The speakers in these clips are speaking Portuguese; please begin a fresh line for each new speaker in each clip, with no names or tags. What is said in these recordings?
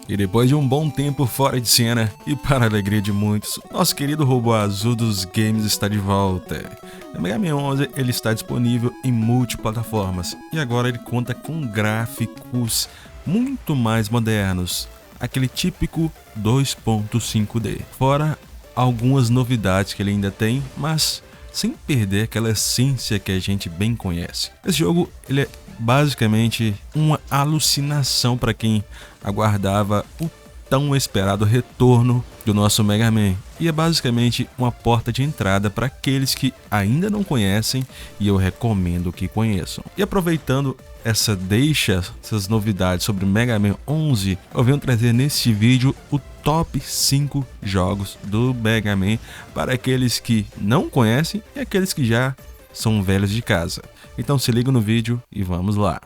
E depois de um bom tempo fora de cena, e para a alegria de muitos, nosso querido robô azul dos games está de volta. O Mega Man 11 ele está disponível em multiplataformas e agora ele conta com gráficos muito mais modernos, aquele típico 2.5D. Fora algumas novidades que ele ainda tem, mas sem perder aquela essência que a gente bem conhece. Esse jogo ele é basicamente uma alucinação para quem aguardava o tão esperado retorno do nosso Mega Man, e é basicamente uma porta de entrada para aqueles que ainda não conhecem, e eu recomendo que conheçam. E aproveitando essas novidades sobre Mega Man 11, eu venho trazer neste vídeo o top 5 jogos do Mega Man para aqueles que não conhecem e aqueles que já são velhos de casa. Então se liga no vídeo e vamos lá.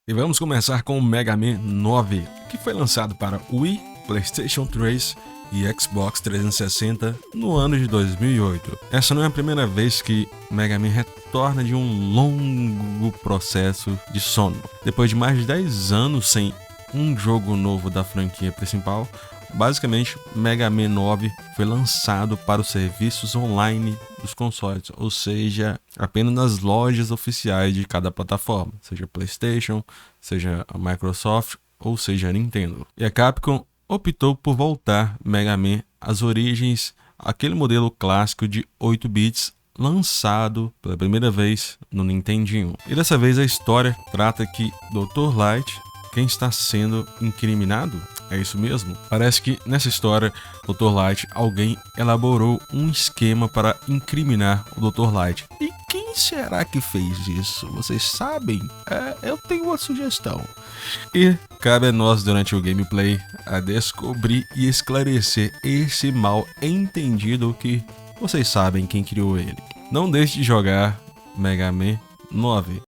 E vamos começar com o Mega Man 9, que foi lançado para Wii, PlayStation 3 e Xbox 360 no ano de 2008. Essa não é a primeira vez que Mega Man retorna de um longo processo de sono. Depois de mais de 10 anos sem um jogo novo da franquia principal, basicamente Mega Man 9 foi lançado para os serviços online dos consoles, ou seja, apenas nas lojas oficiais de cada plataforma, seja PlayStation, seja a Microsoft ou seja a Nintendo. E a Capcom optou por voltar Mega Man às origens, aquele modelo clássico de 8 bits lançado pela primeira vez no Nintendinho. E dessa vez a história trata que Dr. Light, quem está sendo incriminado? É isso mesmo? Parece que nessa história, Dr. Light, alguém elaborou um esquema para incriminar o Dr. Light. E quem será que fez isso? Vocês sabem? Eu tenho uma sugestão. E cabe a nós, durante o gameplay, a descobrir e esclarecer esse mal entendido que vocês sabem quem criou ele. Não deixe de jogar Mega Man 9.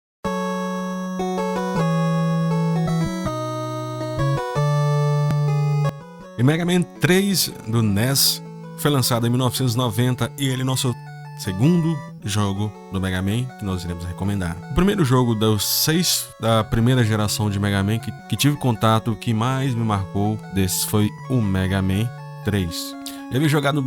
E Mega Man 3 do NES foi lançado em 1990 e ele é nosso segundo jogo do Mega Man que nós iremos recomendar. O primeiro jogo dos 6 da primeira geração de Mega Man que tive contato, que mais me marcou desse foi o Mega Man 3. Eu havia jogado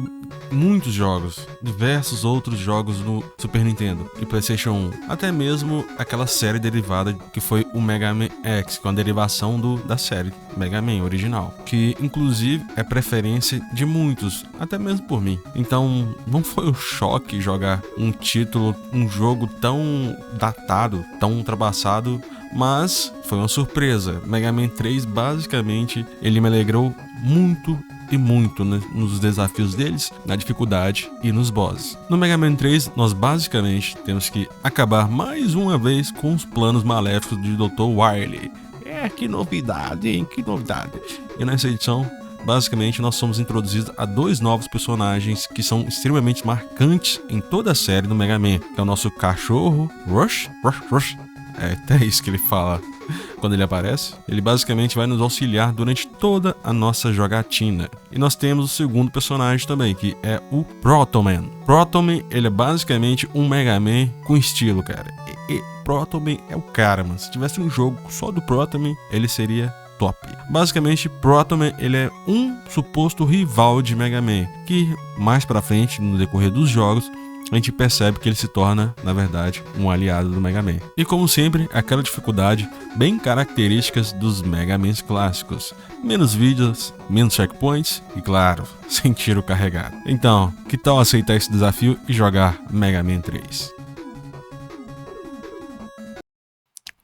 muitos jogos, diversos outros jogos no Super Nintendo e PlayStation 1, até mesmo aquela série derivada que foi o Mega Man X, que é uma derivação da série Mega Man original, que inclusive é preferência de muitos, até mesmo por mim. Então não foi um choque jogar um jogo tão datado, tão ultrapassado, mas foi uma surpresa. Mega Man 3 basicamente ele me alegrou muito e muito nos desafios deles, na dificuldade e nos bosses. No Mega Man 3, nós basicamente temos que acabar mais uma vez com os planos maléficos de Dr. Wily. Que novidade, hein? Que novidade! E nessa edição, basicamente, nós somos introduzidos a 2 novos personagens que são extremamente marcantes em toda a série do Mega Man, que é o nosso cachorro Rush. É até isso que ele fala quando ele aparece. Ele basicamente vai nos auxiliar durante toda a nossa jogatina. E nós temos o segundo personagem também, que é o Proto Man. Proto Man, ele é basicamente um Mega Man com estilo, cara. E Proto Man é o cara, mano. Se tivesse um jogo só do Proto Man, ele seria top. Basicamente, Proto Man, ele é um suposto rival de Mega Man, que mais pra frente, no decorrer dos jogos, a gente percebe que ele se torna, na verdade, um aliado do Mega Man. E como sempre, aquela dificuldade bem características dos Mega Mans clássicos. Menos vídeos, menos checkpoints e, claro, sem tiro carregado. Então, que tal aceitar esse desafio e jogar Mega Man 3?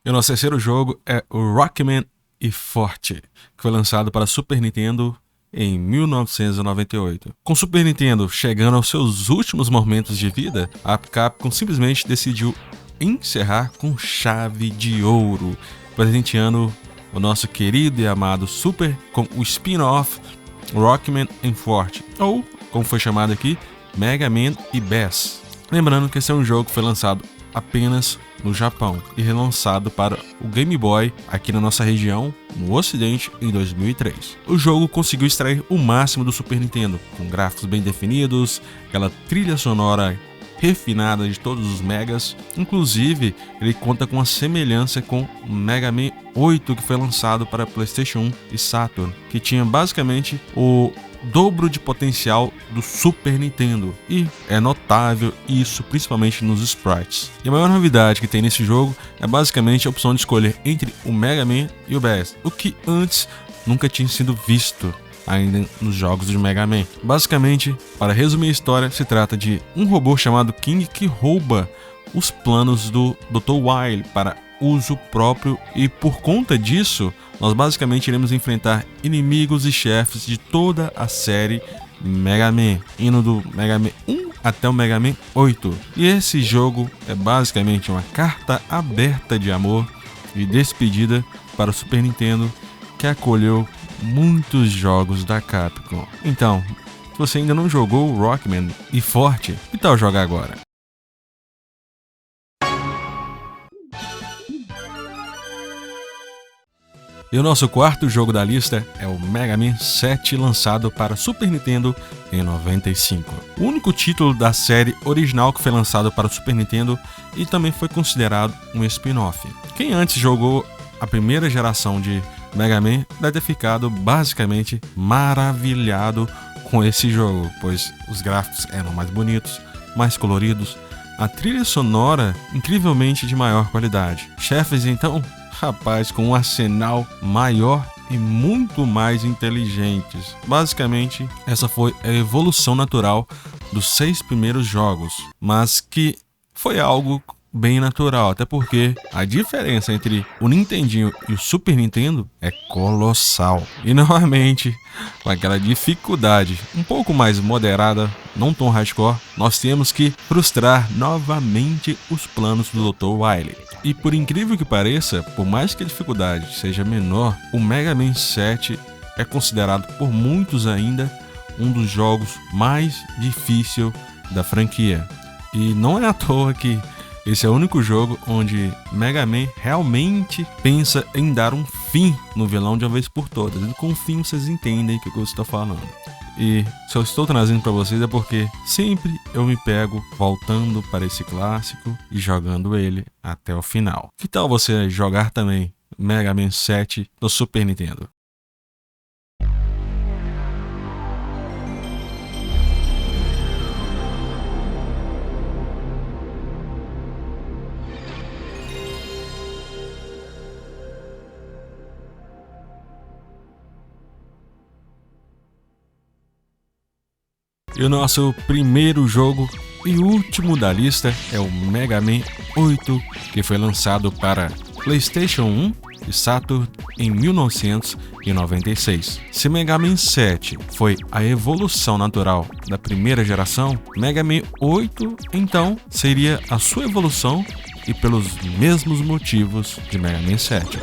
E o nosso terceiro jogo é o Rockman e Forte, que foi lançado para Super Nintendo em 1998. Com o Super Nintendo chegando aos seus últimos momentos de vida, a Capcom simplesmente decidiu encerrar com chave de ouro, presenteando o nosso querido e amado Super com o spin-off Rockman and Forte, ou, como foi chamado aqui, Mega Man e Bass. Lembrando que esse é um jogo que foi lançado apenas no Japão e relançado para o Game Boy aqui na nossa região, no Ocidente, em 2003. O jogo conseguiu extrair o máximo do Super Nintendo, com gráficos bem definidos, aquela trilha sonora refinada de todos os megas. Inclusive, ele conta com uma semelhança com o Mega Man 8, que foi lançado para PlayStation 1 e Saturn, que tinha basicamente o dobro de potencial do Super Nintendo, e é notável isso principalmente nos sprites. E a maior novidade que tem nesse jogo é basicamente a opção de escolher entre o Mega Man e o Bass, o que antes nunca tinha sido visto ainda nos jogos de Mega Man. Basicamente, para resumir a história, se trata de um robô chamado King que rouba os planos do Dr. Wily para uso próprio, e por conta disso nós basicamente iremos enfrentar inimigos e chefes de toda a série Mega Man, indo do Mega Man 1 até o Mega Man 8. E esse jogo é basicamente uma carta aberta de amor e despedida para o Super Nintendo, que acolheu muitos jogos da Capcom. Então, se você ainda não jogou Rockman e Forte, que tal jogar agora? E o nosso quarto jogo da lista é o Mega Man 7, lançado para Super Nintendo em 95. O único título da série original que foi lançado para o Super Nintendo e também foi considerado um spin-off. Quem antes jogou a primeira geração de Mega Man deve ter ficado basicamente maravilhado com esse jogo, pois os gráficos eram mais bonitos, mais coloridos, a trilha sonora incrivelmente de maior qualidade. Chefes, então, rapaz, com um arsenal maior e muito mais inteligentes. Basicamente, essa foi a evolução natural dos 6 primeiros jogos, mas que foi algo bem natural, até porque a diferença entre o Nintendinho e o Super Nintendo é colossal. E novamente, com aquela dificuldade um pouco mais moderada, não tão hardcore, nós temos que frustrar novamente os planos do Dr. Wily. E por incrível que pareça, por mais que a dificuldade seja menor, o Mega Man 7 é considerado por muitos ainda um dos jogos mais difíceis da franquia. E não é à toa que esse é o único jogo onde Mega Man realmente pensa em dar um fim no vilão de uma vez por todas. E com fim vocês entendem o que eu estou falando. E se eu estou trazendo para vocês é porque sempre eu me pego voltando para esse clássico e jogando ele até o final. Que tal você jogar também Mega Man 7 no Super Nintendo? E o nosso primeiro jogo e último da lista é o Mega Man 8, que foi lançado para PlayStation 1 e Saturn em 1996. Se Mega Man 7 foi a evolução natural da primeira geração, Mega Man 8 então seria a sua evolução e pelos mesmos motivos de Mega Man 7.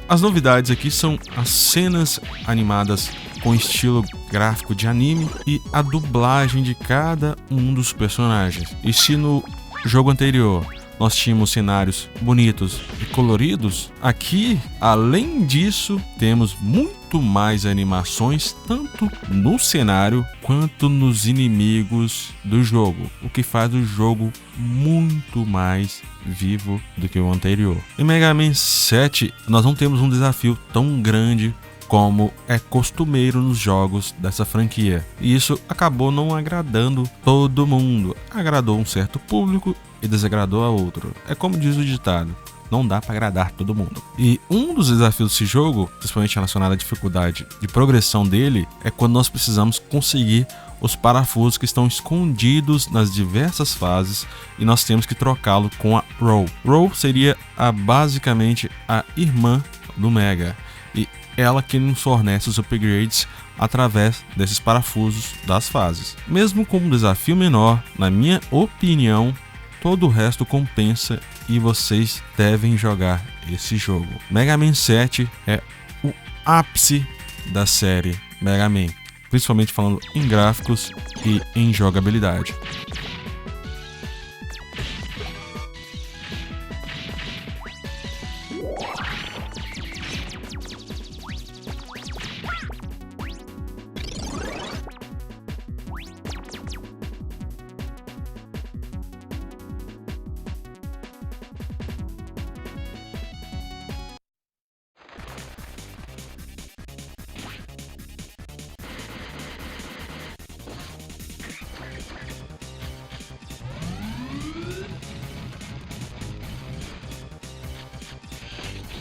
As novidades aqui são as cenas animadas com estilo gráfico de anime e a dublagem de cada um dos personagens. E se no jogo anterior nós tínhamos cenários bonitos e coloridos, aqui, além disso, temos muito mais animações, tanto no cenário quanto nos inimigos do jogo, o que faz o jogo muito mais vivo do que o anterior. Em Mega Man 7, nós não temos um desafio tão grande como é costumeiro nos jogos dessa franquia. E isso acabou não agradando todo mundo. Agradou um certo público e desagradou a outro. É como diz o ditado, não dá para agradar todo mundo. E um dos desafios desse jogo, principalmente relacionado à dificuldade de progressão dele, é quando nós precisamos conseguir os parafusos que estão escondidos nas diversas fases e nós temos que trocá-lo com a Roll. Roll seria basicamente a irmã do Mega. e ela que nos fornece os upgrades através desses parafusos das fases. Mesmo com um desafio menor, na minha opinião, todo o resto compensa e vocês devem jogar esse jogo. Mega Man 7 é o ápice da série Mega Man, principalmente falando em gráficos e em jogabilidade.